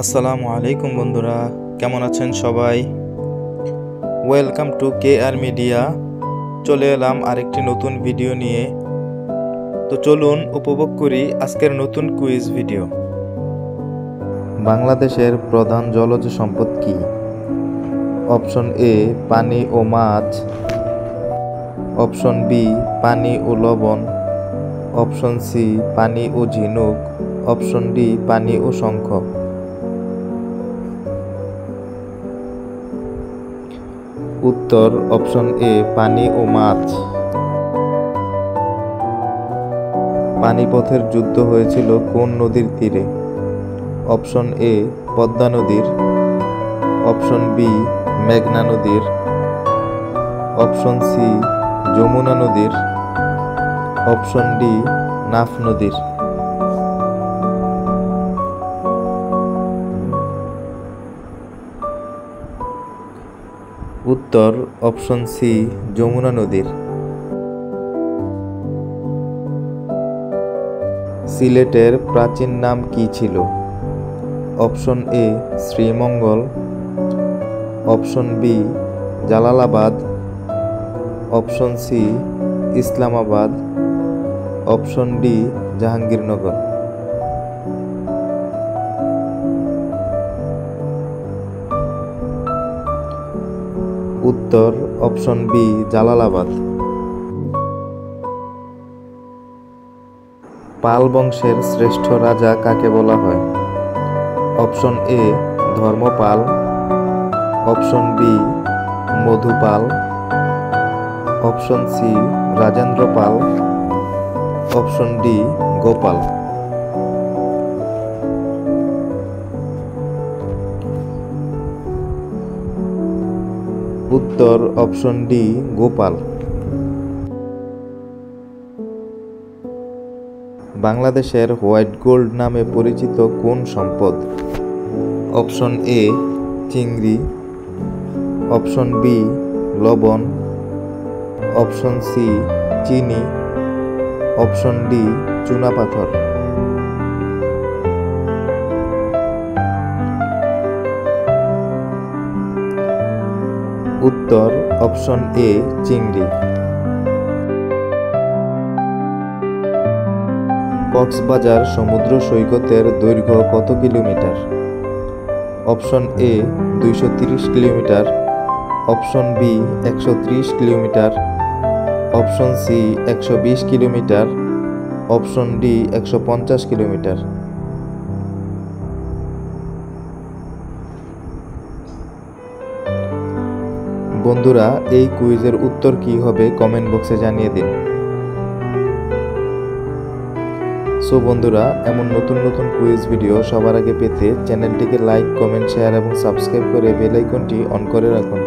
আসসালামু আলাইকুম বন্ধুরা, কেমন আছেন সবাই? Welcome to KR media. চলে এলাম আরেকটি নতুন ভিডিও নিয়ে। তো চলুন উপভোগ করি আজকের নতুন কুইজ ভিডিও। বাংলাদেশের প্রধান জলজ সম্পদ কি? অপশন এ পানি ও মাছ, অপশন বি পানি ও লবণ, অপশন সি পানি ও ঝিনুক, অপশন ডি পানি ও শঙ্খ। উত্তর অপশন এ পানি ও মাছ। পানিপথের যুদ্ধ হয়েছিল কোন নদীর তীরে? অপশন এ পদ্মা নদীর, অপশন বি মেঘনা নদীর, অপশন সি যমুনা নদীর, অপশন ডি নাফ নদীর। উত্তর অপশন সি যমুনা নদীর। সিলেটের প্রাচীন নাম কি ছিল? Option A Sreemangal, option B Jalalabad, option C Islamabad, option D Jahangirnagar. উত্তর অপশন বি জালালাবাদ। পাল বংশের শ্রেষ্ঠ রাজা কাকে বলা হয়? Option A Dharmapal, option B Madhupal, option C Rajendra Pal, option D Gopal. উত্তর অপশন ডি গোপাল। বাংলাদেশের হোয়াইট গোল্ড নামে পরিচিত কোন সম্পদ? অপশন এ চিংড়ি, অপশন বি লবণ, অপশন সি চিনি, অপশন ডি চুনাপাথর। উত্তর অপশন এ চিংড়ি। কক্সবাজার সমুদ্র সৈকতের দৈর্ঘ্য কত kilometre? Option A 230 kilometre, option B 130 kilometre, option C 120 kilometre, option D 150 kilometre. বন্ধুরা, এই কুইজের উত্তর কি হবে কমেন্ট বক্সে জানিয়ে দিন। সো বন্ধুরা, এমন নতুন নতুন কুইজ ভিডিও সবার আগে পেতে চ্যানেলটিকে লাইক, কমেন্ট, শেয়ার এবং সাবস্ক্রাইব করে বেল আইকনটি অন করে রাখুন।